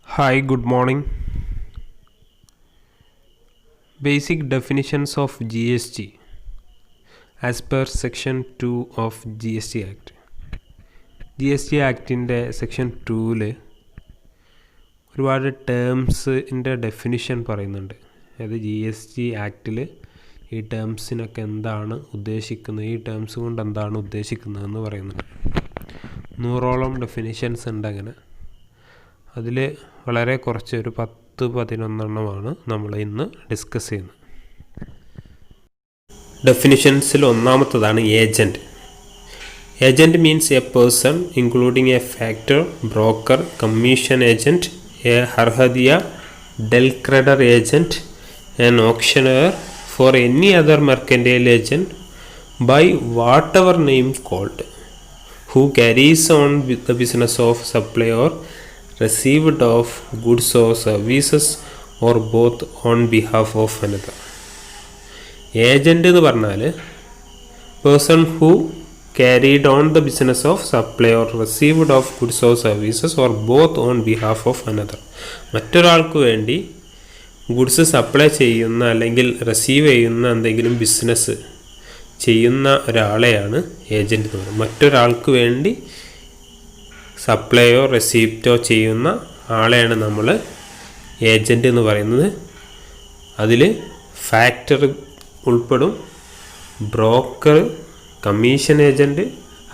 Hi, good morning. Basic definitions of GST as per Section 2 of GST Act. GST ആക്ടിൻ്റെ section 2-ൽ ഒരുപാട് ടേംസിൻ്റെ definition പറയുന്നുണ്ട്. അതായത് GST ആക്ടിൽ ഈ ടേംസിനൊക്കെ എന്താണ് ഉദ്ദേശിക്കുന്നത്, ഈ ടേംസ് കൊണ്ട് എന്താണ് ഉദ്ദേശിക്കുന്നതെന്ന് പറയുന്നുണ്ട്. 100ഓളം ഡെഫിനിഷൻസ് ഉണ്ട്. അങ്ങനെ അതിൽ വളരെ കുറച്ച് ഒരു 10-11 നമ്മൾ ഇന്ന് ഡിസ്കസ് ചെയ്യുന്നത്. ഡെഫിനിഷൻസിൽ ഒന്നാമത്തതാണ് agent. Agent means a person including a factor, broker, commission agent, a arhatia, del credere agent, an auctioneer for any other mercantile agent by whatever name called, who carries on with the business of supply or received of goods or services or both on behalf of another. Agent എന്ന് പറഞ്ഞാൽ person who carried on the business of supply or received of goods or services or both on behalf of another. മറ്റൊരാൾക്ക് വേണ്ടി goods supply ചെയ്യുന്ന അല്ലെങ്കിൽ receive ചെയ്യുന്ന എന്തെങ്കിലും business ചെയ്യുന്ന ഒരാളെയാണ് agent എന്ന് പറയുന്നത്. മറ്റൊരാൾക്ക് വേണ്ടി സപ്ലൈയോ റെസിപ്റ്റോ ചെയ്യുന്ന ആളെയാണ് നമ്മൾ ഏജൻറ്റ് എന്ന് പറയുന്നത്. അതിൽ ഫാക്ടർ ഉൾപ്പെടും, ബ്രോക്കർ, കമ്മീഷൻ ഏജൻറ്റ്,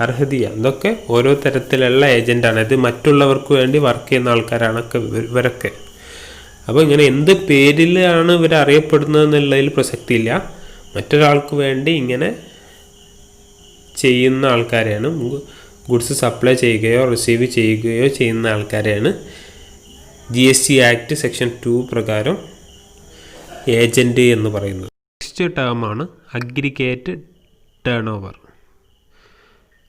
അർഹദിയ, ഇതൊക്കെ ഓരോ തരത്തിലുള്ള ഏജൻറ്റാണ്. ഇത് മറ്റുള്ളവർക്ക് വേണ്ടി വർക്ക് ചെയ്യുന്ന ആൾക്കാരാണൊക്കെ ഇവരൊക്കെ. അപ്പോൾ ഇങ്ങനെ എന്ത് പേരിലാണ് ഇവർ അറിയപ്പെടുന്നത് എന്നുള്ളതിൽ പ്രസക്തിയില്ല. മറ്റൊരാൾക്ക് വേണ്ടി ഇങ്ങനെ ചെയ്യുന്ന ആൾക്കാരെയാണ്, ഗുഡ്സ് സപ്ലൈ ചെയ്യുകയോ റിസീവ് ചെയ്യുകയോ ചെയ്യുന്ന ആൾക്കാരെയാണ് GST ആക്ട് സെക്ഷൻ 2 പ്രകാരം ഏജൻറ്റ് എന്ന് പറയുന്നത്. നെക്സ്റ്റ് ടേമാണ് aggregate turnover.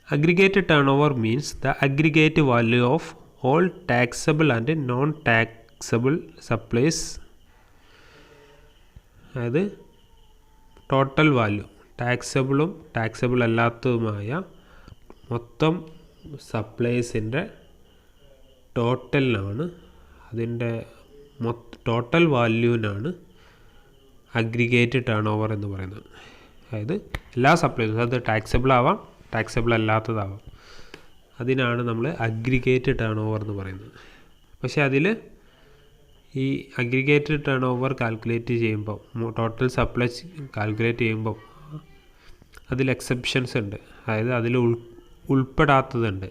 Aggregate turnover means the aggregate value of all taxable and non-taxable supplies. അതായത് ടോട്ടൽ വാല്യൂ, ടാക്സബിളും ടാക്സബിൾ അല്ലാത്തതുമായ മൊത്തം സപ്ലൈസിൻ്റെ ടോട്ടലിനാണ്, അതിൻ്റെ ടോട്ടൽ വാല്യൂവിനാണ് അഗ്രിഗേറ്റ് ടേൺ ഓവർ എന്ന് പറയുന്നത്. അതായത് എല്ലാ സപ്ലൈസും, അത് ടാക്സബിൾ ആവാം, ടാക്സബിൾ അല്ലാത്തതാവാം, അതിനാണ് നമ്മൾ അഗ്രിഗേറ്റ് ടേൺ ഓവർ എന്ന് പറയുന്നത്. പക്ഷേ അതിൽ ഈ അഗ്രിഗേറ്റ് ടേൺ ഓവർ കാൽക്കുലേറ്റ് ചെയ്യുമ്പോൾ, ടോട്ടൽ സപ്ലൈ കാൽക്കുലേറ്റ് ചെയ്യുമ്പോൾ അതിൽ എക്സെപ്ഷൻസ് ഉണ്ട്. അതായത് അതിൽ ഉൾപ്പെടാത്തതുണ്ട്.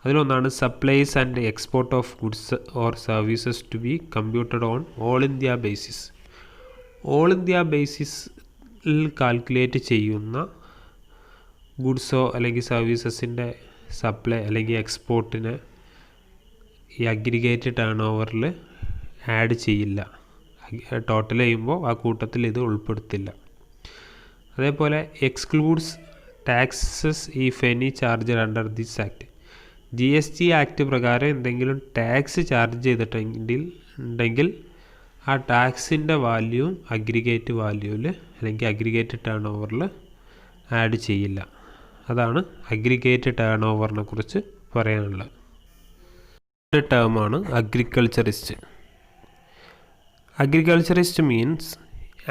അതിലൊന്നാണ് supplies and export of goods or services to be computed on all India basis. All India ബേസിസിൽ കാൽക്കുലേറ്റ് ചെയ്യുന്ന ഗുഡ്സോ അല്ലെങ്കിൽ സർവീസസിൻ്റെ സപ്ലൈ അല്ലെങ്കിൽ എക്സ്പോർട്ടിനെ ഈ അഗ്രിഗേറ്റ് ടേൺ ഓവറിൽ ആഡ് ചെയ്യില്ല. ടോട്ടൽ ചെയ്യുമ്പോൾ ആ കൂട്ടത്തിൽ ഇത് ഉൾപ്പെടുത്തില്ല. അതേപോലെ excludes taxes if any charge under this act. GST act പ്രകാരം എന്തെങ്കിലും ടാക്സ് ചാർജ് ചെയ്തിട്ടുണ്ടെങ്കിൽ ആ ടാക്സിൻ്റെ വാല്യൂ അഗ്രിഗേറ്റ് വാല്യൂവിൽ അല്ലെങ്കിൽ അഗ്രിഗേറ്റ് ടേൺ ഓവറിൽ ആഡ് ചെയ്യില്ല. അതാണ് അഗ്രിഗേറ്റ് ടേൺ ഓവറിനെ കുറിച്ച് പറയാനുള്ളത്. ടേമാണ് അഗ്രികൾച്ചറിസ്റ്റ്. Agriculturist means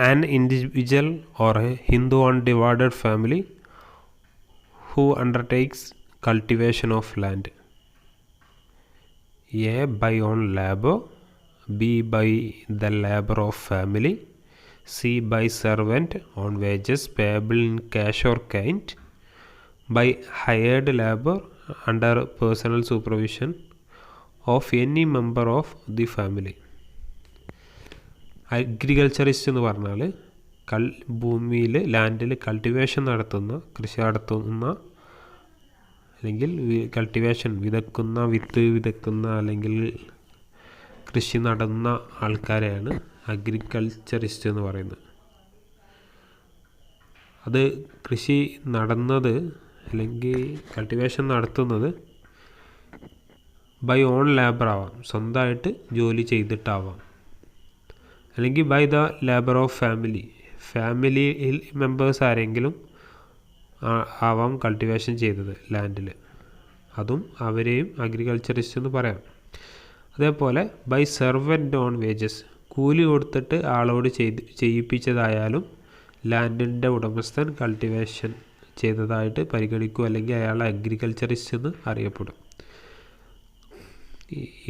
an individual or a Hindu undivided family who undertakes cultivation of land, A by own labor, B by the labor of family, C by servant on wages payable in cash or kind, by hired labor under personal supervision of any member of the family. Agriculturist എന്ന് പറഞ്ഞാൽ ഭൂമിയിൽ, ലാൻഡിൽ cultivation നടത്തുന്ന, കൃഷി നടത്തുന്ന, അല്ലെങ്കിൽ cultivation വിതക്കുന്ന, വിത്ത് വിതക്കുന്ന അല്ലെങ്കിൽ കൃഷി നടുന്ന ആൾക്കാരെയാണ് അഗ്രികൾച്ചറിസ്റ്റ് എന്ന് പറയുന്നത്. അത് കൃഷി നടന്നത് അല്ലെങ്കിൽ കൾട്ടിവേഷൻ നടത്തുന്നത് ബൈ ഓൺ ലേബർ ആവാം, സ്വന്തമായിട്ട് ജോലി ചെയ്തിട്ടാവാം, അല്ലെങ്കിൽ by the labour of family members ആരെങ്കിലും ആവാം കൾട്ടിവേഷൻ ചെയ്തത് ലാൻഡിൽ, അതും അവരെയും അഗ്രികൾച്ചറിസ്റ്റ് എന്ന് പറയാം. അതേപോലെ ബൈ സെർവൻറ്റ് ഓൺ വേജസ്, കൂലി കൊടുത്തിട്ട് ആളോട് ചെയ്യിപ്പിച്ചതായാലും ലാൻഡിൻ്റെ ഉടമസ്ഥൻ കൾട്ടിവേഷൻ ചെയ്തതായിട്ട് പരിഗണിക്കും, അല്ലെങ്കിൽ അയാൾ അഗ്രികൾച്ചറിസ്റ്റ് എന്ന് അറിയപ്പെടും.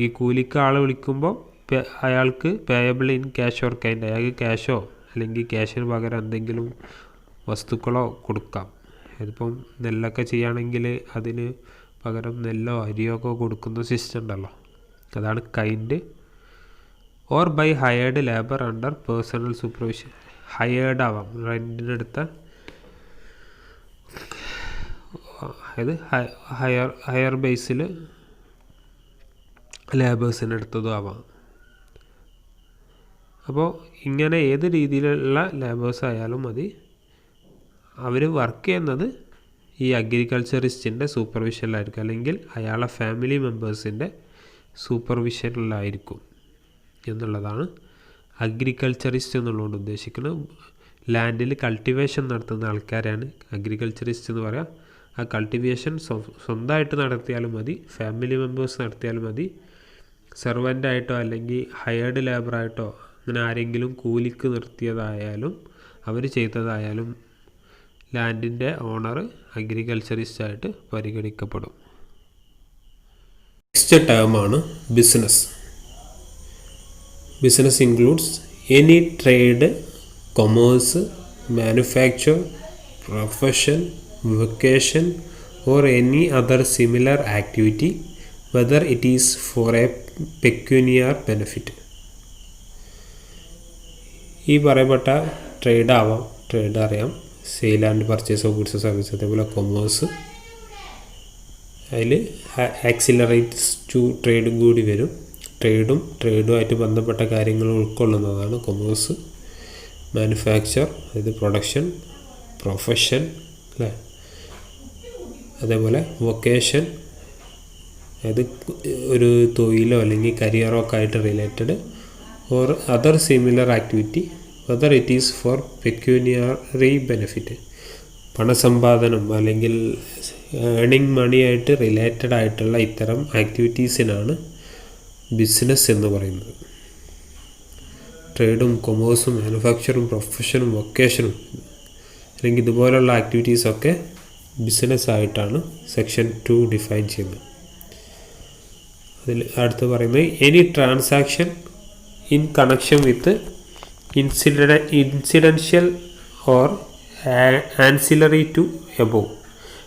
ഈ കൂലിക്ക് ആളെ വിളിക്കുമ്പോൾ അയാൾക്ക് payable in cash or kind, അയാൾക്ക് ക്യാഷോ അല്ലെങ്കിൽ ക്യാഷിന് പകരം എന്തെങ്കിലും വസ്തുക്കളോ കൊടുക്കാം. ഇതിപ്പം നെല്ലൊക്കെ ചെയ്യുകയാണെങ്കിൽ അതിന് പകരം നെല്ലോ അരിയോ ഒക്കെ കൊടുക്കുന്ന സിസ്റ്റം ഉണ്ടല്ലോ, അതാണ് kind. Or by hired labour under personal supervision, hired ആവാം, റെൻറ്റിനെടുത്ത, അതായത് ഹയർ ബേസിൽ ലേബേഴ്സിന് എടുത്തതും ആവാം. അപ്പോൾ ഇങ്ങനെ ഏത് രീതിയിലുള്ള ലേബേഴ്സ് ആയാലും മതി, അവർ വർക്ക് ചെയ്യുന്നത് ഈ അഗ്രികൾച്ചറിസ്റ്റിൻ്റെ സൂപ്പർവിഷനിലായിരിക്കും, അല്ലെങ്കിൽ അയാളെ ഫാമിലി മെമ്പേഴ്സിൻ്റെ സൂപ്പർവിഷനിലായിരിക്കും എന്നുള്ളതാണ് അഗ്രികൾച്ചറിസ്റ്റ് എന്നുള്ളതുകൊണ്ട് ഉദ്ദേശിക്കുന്നത്. ലാൻഡിൽ കൾട്ടിവേഷൻ നടത്തുന്ന ആൾക്കാരാണ് അഗ്രികൾച്ചറിസ്റ്റ് എന്ന് പറയാം. ആ കൾട്ടിവേഷൻ സ്വന്തമായിട്ട് നടത്തിയാലും മതി, ഫാമിലി മെമ്പേഴ്സ് നടത്തിയാലും മതി, സെർവൻ്റായിട്ടോ അല്ലെങ്കിൽ ഹയേർഡ് ലേബറായിട്ടോ അങ്ങനെ ആരെങ്കിലും കൂലിക്ക് നിർത്തിയതായാലും അവർ ചെയ്തതായാലും ലാൻഡിൻ്റെ ഓണർ അഗ്രികൾച്ചറിസ്റ്റായിട്ട് പരിഗണിക്കപ്പെടും. നെക്സ്റ്റ് ടേമാണ് business. Business includes any trade, commerce, manufacture, profession, vocation or any other similar activity, whether it is for a pecuniary benefit. ഈ പറയപ്പെട്ട ട്രേഡ് ആവാം, ട്രേഡ് അറിയാം, sale and purchase of goods service, അതേപോലെ commerce, അതിൽ accelerates to ട്രേഡും കൂടി വരും. ട്രേഡുമായിട്ട് ബന്ധപ്പെട്ട കാര്യങ്ങൾ ഉൾക്കൊള്ളുന്നതാണ് കൊമേഴ്സ്. മാനുഫാക്ചർ, അതായത് പ്രൊഡക്ഷൻ, പ്രൊഫഷൻ അല്ലേ, അതേപോലെ വൊക്കേഷൻ, അതായത് ഒരു തൊഴിലോ അല്ലെങ്കിൽ കരിയറോ ഒക്കെ ആയിട്ട് related, or other similar activity whether it is for pecuniary benefit, പണസമ്പാദനം അല്ലെങ്കിൽ ഏണിങ് മണിയായിട്ട് റിലേറ്റഡ് ആയിട്ടുള്ള ഇത്തരം ആക്ടിവിറ്റീസിനാണ് ബിസിനസ് എന്ന് പറയുന്നത്. ട്രേഡും കൊമേഴ്സും മാനുഫാക്ചറും പ്രൊഫഷനും വൊക്കേഷനും അല്ലെങ്കിൽ ഇതുപോലുള്ള ആക്ടിവിറ്റീസൊക്കെ ബിസിനസ് ആയിട്ടാണ് സെക്ഷൻ 2 ഡിഫൈൻ ചെയ്യുന്നത്. അതിൽ അടുത്ത് പറയുന്നത് any transaction in connection with incidental or ancillary to above,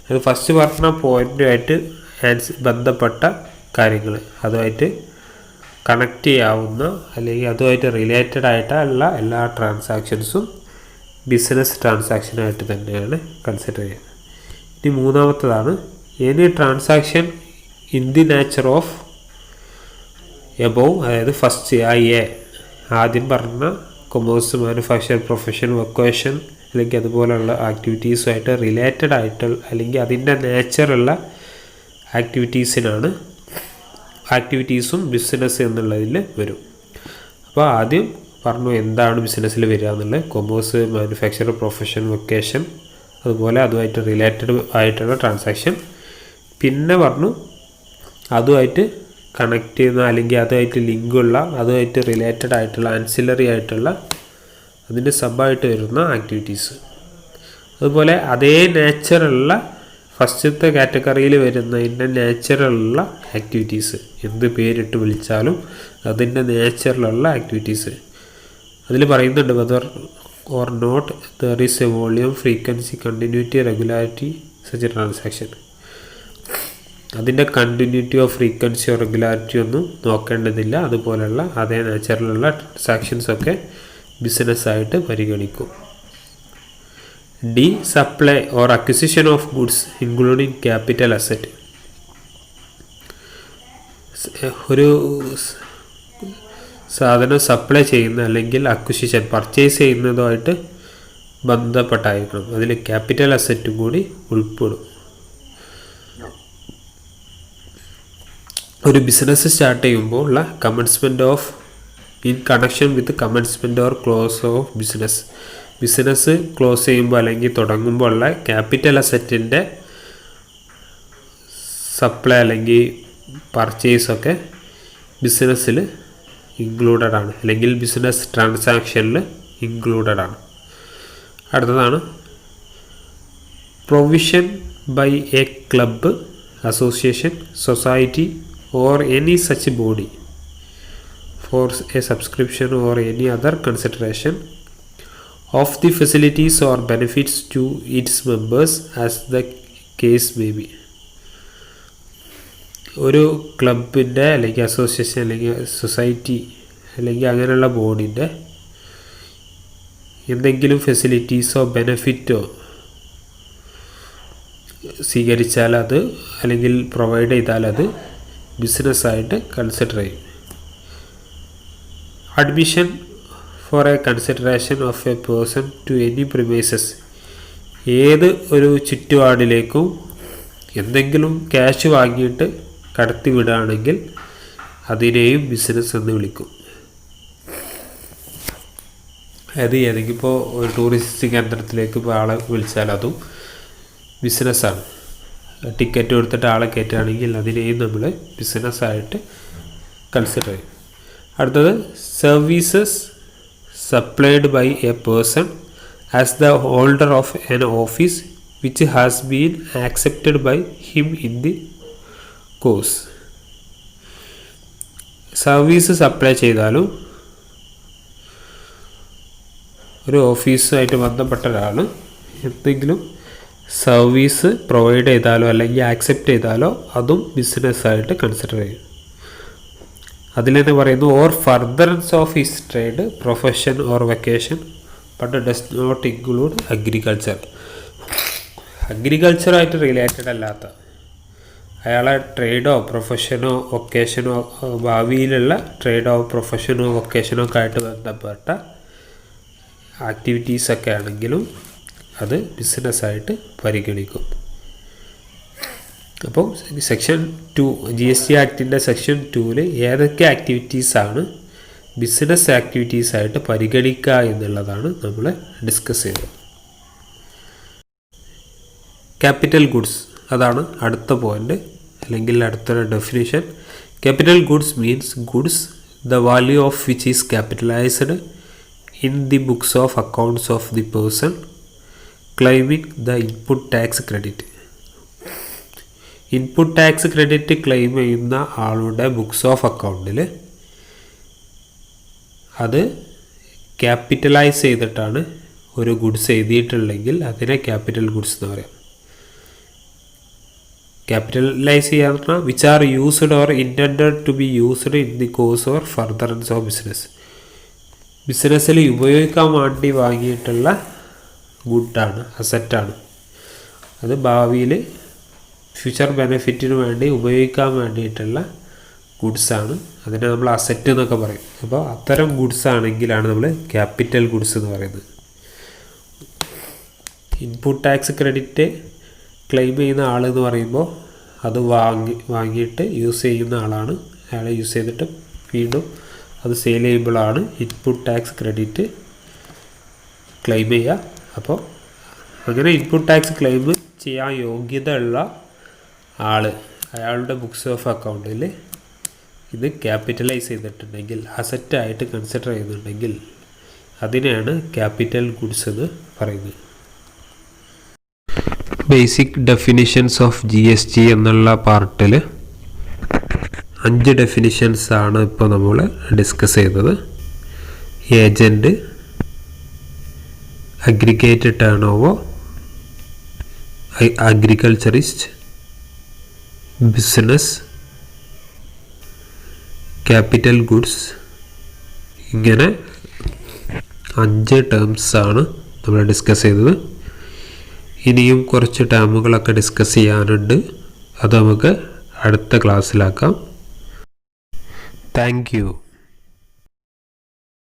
അത് ഫസ്റ്റ് പറഞ്ഞ പോയിൻറ്റുമായിട്ട് ബന്ധപ്പെട്ട കാര്യങ്ങൾ, അതുമായിട്ട് കണക്റ്റ് ചെയ്യാവുന്ന അല്ലെങ്കിൽ അതുമായിട്ട് റിലേറ്റഡ് ആയിട്ടുള്ള എല്ലാ ട്രാൻസാക്ഷൻസും ബിസിനസ് ട്രാൻസാക്ഷനായിട്ട് തന്നെയാണ് കൺസിഡർ ചെയ്യുന്നത്. ഇനി മൂന്നാമത്തതാണ് any transaction in the nature of above, അതായത് ഫസ്റ്റ് ആദ്യം പറഞ്ഞ കൊമേഴ്സ്, മാനുഫാക്ചർ, പ്രൊഫഷൻ, വൊക്കേഷൻ അല്ലെങ്കിൽ അതുപോലെയുള്ള ആക്ടിവിറ്റീസുമായിട്ട് റിലേറ്റഡ് ആയിട്ടുള്ള അല്ലെങ്കിൽ അതിൻ്റെ നേച്ചറുള്ള ആക്ടിവിറ്റീസും ബിസിനസ് എന്നുള്ളതിൽ വരും. അപ്പോൾ ആദ്യം പറഞ്ഞു എന്താണ് ബിസിനസ്സിൽ വരിക എന്നുള്ളത്, കൊമേഴ്സ്, മാനുഫാക്ചർ, പ്രൊഫഷൻ, വൊക്കേഷൻ, അതുപോലെ അതുമായിട്ട് റിലേറ്റഡ് ആയിട്ടുള്ള ട്രാൻസാക്ഷൻ. പിന്നെ പറഞ്ഞു അതുമായിട്ട് കണക്ട് ചെയ്യുന്ന അല്ലെങ്കിൽ അതുമായിട്ട് ലിങ്കുള്ള, അതുമായിട്ട് റിലേറ്റഡ് ആയിട്ടുള്ള ആൻസിലറി ആയിട്ടുള്ള അതിൻ്റെ സബായിട്ട് വരുന്ന ആക്ടിവിറ്റീസ്. അതുപോലെ അതേ നേച്ചറുള്ള ഫസ്റ്റത്തെ കാറ്റഗറിയിൽ വരുന്നതിൻ്റെ നേച്ചറുള്ള ആക്ടിവിറ്റീസ്, എന്ത് പേരിട്ട് വിളിച്ചാലും അതിൻ്റെ നേച്ചറിലുള്ള ആക്ടിവിറ്റീസ്. അതിൽ പറയുന്നുണ്ട് whether or not there is a volume, frequency, continuity, regularity such transaction. അതിൻ്റെ കണ്ടിന്യൂറ്റി ഓഫ് ഫ്രീക്വൻസിയോ റെഗുലാരിറ്റി ഒന്നും നോക്കേണ്ടതില്ല. അതുപോലെയുള്ള അതേ നേച്ചറിലുള്ള ട്രാൻസാക്ഷൻസൊക്കെ ബിസിനസ്സായിട്ട് പരിഗണിക്കും. D supply or acquisition of goods including capital asset, ഒരു സാധനം സപ്ലൈ ചെയ്യുന്ന അല്ലെങ്കിൽ അക്വിസിഷൻ പർച്ചേസ് ചെയ്യുന്നതുമായിട്ട് ബന്ധപ്പെട്ടായിരിക്കണം. അതിൽ ക്യാപിറ്റൽ അസറ്റും കൂടി ഉൾപ്പെടും. ഒരു ബിസിനസ് സ്റ്റാർട്ട് ചെയ്യുമ്പോൾ ഉള്ള commencement of in connection with commencement or close of business close ചെയ്യുമ്പോൾ അല്ലെങ്കിൽ തുടങ്ങുമ്പോൾ ഉള്ള ക്യാപിറ്റൽ അസറ്റിൻ്റെ സപ്ലൈ അല്ലെങ്കിൽ പർച്ചേസൊക്കെ ബിസിനസ്സിൽ ഇൻക്ലൂഡഡ് ആണ്, അല്ലെങ്കിൽ ബിസിനസ് ട്രാൻസാക്ഷനിൽ ഇൻക്ലൂഡഡ് ആണ്. അടുത്തതാണ് provision by a club, association, society or any such body for a subscription or any other consideration of the facilities or benefits to its members as the case may be. ഒരു ക്ലബിൻ്റെ അല്ലെങ്കിൽ association അല്ലെങ്കിൽ society അല്ലെങ്കിൽ അങ്ങനെയുള്ള ബോർഡിൻ്റെ എന്തെങ്കിലും ഫെസിലിറ്റീസോ ബെനഫിറ്റോ സ്വീകരിച്ചാൽ അത് അല്ലെങ്കിൽ പ്രൊവൈഡ് ചെയ്താൽ അത് ബിസിനസ്സായിട്ട് കൺസിഡർ ചെയ്യും. Admission for a consideration of a person to any premises, ഏത് ഒരു ചുറ്റുപാടിലേക്കും എന്തെങ്കിലും ക്യാഷ് വാങ്ങിയിട്ട് കടത്തി വിടുകയാണെങ്കിൽ അതിനെയും ബിസിനസ് എന്ന് വിളിക്കും. അതായത് ഏതെങ്കിലും ഇപ്പോൾ ഒരു ടൂറിസ്റ്റ് കേന്ദ്രത്തിലേക്ക് ഇപ്പോൾ ആളെ വിളിച്ചാൽ അതും ബിസിനസ്സാണ്. ടിക്കറ്റ് കൊടുത്തിട്ട് ആളെ കയറ്റുകയാണെങ്കിൽ അതിനെയും നമ്മൾ ബിസിനസ്സായിട്ട് കൺസിഡർ ചെയ്യും. അടുത്തത് services supplied by a person as the holder of an office which has been accepted by him in the course. Service supply ചെയ്താലും ഒരു ഓഫീസുമായിട്ട് ബന്ധപ്പെട്ട ഒരാൾ എന്തെങ്കിലും സർവീസ് പ്രൊവൈഡ് ചെയ്താലോ അല്ലെങ്കിൽ ആക്സെപ്റ്റ് ചെയ്താലോ അതും ബിസിനസ്സായിട്ട് കൺസിഡർ ചെയ്യും. അതിൽ തന്നെ പറയുന്നു or furtherance of his trade, profession or vocation but does not include agriculture. അഗ്രികൾച്ചറായിട്ട് റിലേറ്റഡ് അല്ലാത്ത അയാളെ ട്രേഡോ പ്രൊഫഷനോ വൊക്കേഷനോ ഭാവിയിലുള്ള ട്രേഡോ പ്രൊഫഷനോ വൊക്കേഷനോ ഒക്കെ ആയിട്ട് ബന്ധപ്പെട്ട ആക്ടിവിറ്റീസൊക്കെ ആണെങ്കിലും അത് ബിസിനസ്സായിട്ട് പരിഗണിക്കും. അപ്പോൾ സെക്ഷൻ 2 GST ആക്ടിൻ്റെ സെക്ഷൻ 2 ഏതൊക്കെ ആക്ടിവിറ്റീസാണ് ബിസിനസ് ആക്ടിവിറ്റീസായിട്ട് പരിഗണിക്കുക എന്നുള്ളതാണ് നമ്മൾ ഡിസ്കസ് ചെയ്തത്. ക്യാപിറ്റൽ ഗുഡ്സ്, അതാണ് അടുത്ത പോയിൻ്റ് അല്ലെങ്കിൽ അടുത്തൊരു definition. Capital goods means goods the value of which is capitalised in the books of accounts of the person claiming the input tax credit. Input tax credit claim ചെയ്യുന്ന ആളുടെ books of അക്കൗണ്ടിൽ അത് capitalise ചെയ്തിട്ടാണ് ഒരു goods എഴുതിയിട്ടുണ്ടെങ്കിൽ അതിനെ capital goods എന്ന് പറയാം. Capitalise ചെയ്യാന്ന് പറഞ്ഞാൽ which are used or intended to be used in the course or furtherance of business. ബിസിനസ്സിൽ ഉപയോഗിക്കാൻ വേണ്ടി വാങ്ങിയിട്ടുള്ള ഗുഡാണ്, അസറ്റാണ്. അത് ഭാവിയിൽ ഫ്യൂച്ചർ ബെനിഫിറ്റിന് വേണ്ടി ഉപയോഗിക്കാൻ വേണ്ടിയിട്ടുള്ള ഗുഡ്സാണ്. അതിനെ നമ്മൾ അസറ്റ് എന്നൊക്കെ പറയും. അപ്പോൾ അത്തരം ഗുഡ്സ് ആണെങ്കിലാണ് നമ്മൾ ക്യാപിറ്റൽ ഗുഡ്സ് എന്ന് പറയുന്നത്. ഇൻപുട്ട് ടാക്സ് ക്രെഡിറ്റ് ക്ലെയിം ചെയ്യുന്ന ആളെന്ന് പറയുമ്പോൾ അത് വാങ്ങിയിട്ട് യൂസ് ചെയ്യുന്ന ആളാണ്. അയാളെ യൂസ് ചെയ്തിട്ട് വീണ്ടും അത് സെയിൽ ചെയ്യുമ്പോഴാണ് ഇൻപുട്ട് ടാക്സ് ക്രെഡിറ്റ് ക്ലെയിം ചെയ്യുക. അപ്പോൾ അങ്ങനെ ഇൻപുട്ട് ടാക്സ് ക്ലെയിം ചെയ്യാൻ യോഗ്യത ഉള്ള അയാളുടെ ബുക്സ് ഓഫ് അക്കൗണ്ടിൽ ഇത് ക്യാപിറ്റലൈസ് ചെയ്തിട്ടുണ്ടെങ്കിൽ, അസറ്റായിട്ട് കൺസിഡർ ചെയ്യുന്നുണ്ടെങ്കിൽ അതിനെയാണ് ക്യാപിറ്റൽ ഗുഡ്സ് എന്ന് പറയുന്നത്. ബേസിക് ഡെഫിനിഷൻസ് ഓഫ് GST എന്നുള്ള പാർട്ടിൽ 5 ഡെഫിനിഷൻസ് ആണ് ഇപ്പോൾ നമ്മൾ ഡിസ്കസ് ചെയ്തത്. Agent, aggregate turn over, agriculturist, business, capital goods, ഇങ്ങനെ 5 ടേംസാണ് നമ്മൾ ഡിസ്കസ് ചെയ്തത്. ഇനിയും കുറച്ച് ടേമുകളൊക്കെ ഡിസ്കസ് ചെയ്യാനുണ്ട്. അത് നമുക്ക് അടുത്ത ക്ലാസ്സിലാക്കാം. Thank you.